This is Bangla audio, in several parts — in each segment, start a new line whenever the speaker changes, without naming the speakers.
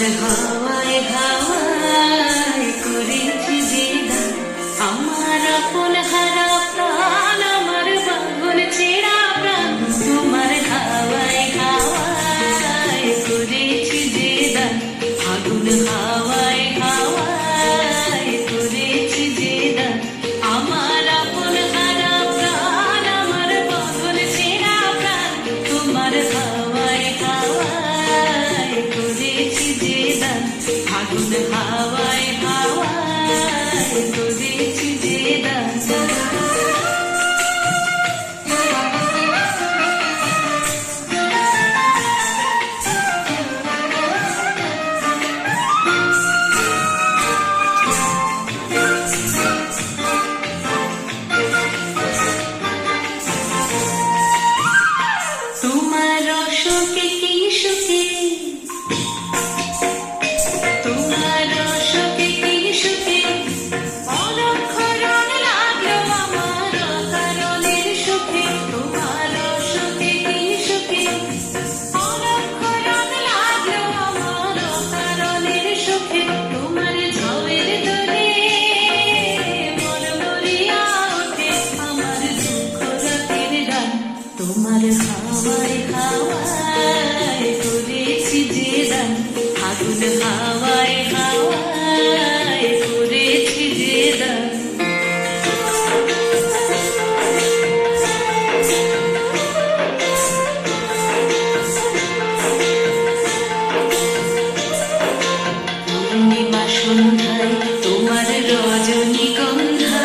তোমার হাওয়ায় হাওয়ায় করেছি যে দান, আমার আপন হারা প্রাণ, আমার বাঁধন ছেঁড়া প্রাণ। তোমার হাওয়ায় হাওয়ায় করেছি যে দান, আগুন হাওয়ায় হাওয়ায় করেছি যে দান, আমার আপন হারা প্রাণ, আমার বাঁধন ছেঁড়া প্রাণ। তোমার হাওয়ায় হাওয়ায় করেছি যে দান, আগুন হাওয়ায় হাওয়ায় করেছি যে দান। তোমার সুখে কি সুখে, তোমার সুখে কি সুখে, অনক্ষরণ লাগলো আমার কারণের সুখে। তোমার সুখে কি সুখে, অনক্ষরণ লাগলো আমার কারণের সুখে। তোমার ঝড়ের দোলে মন মরিয়া ওঠে, আমার দুঃখ রাতের গান। তোমার হাওয়ায় হাওয়ায় করেছি যে দান, আগুন হাওয়ায় হাওয়ায় করেছি যে দান। পূর্ণিমা সন্ধ্যায় তোমার রজনীগন্ধায়,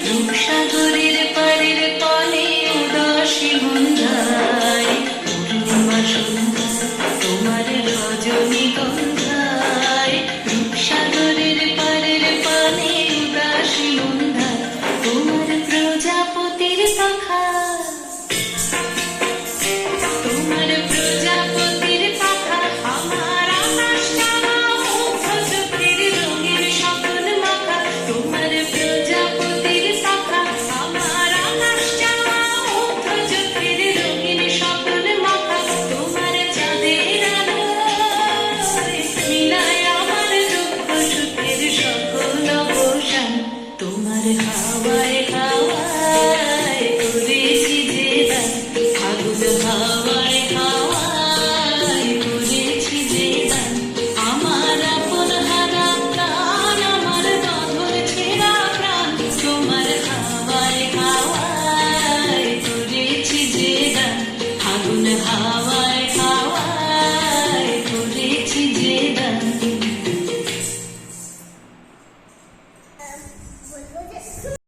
রূপসাগরের পাড়ের পানে উদাসী বন্ধায়। পূর্ণিমা সন্ধ্যায়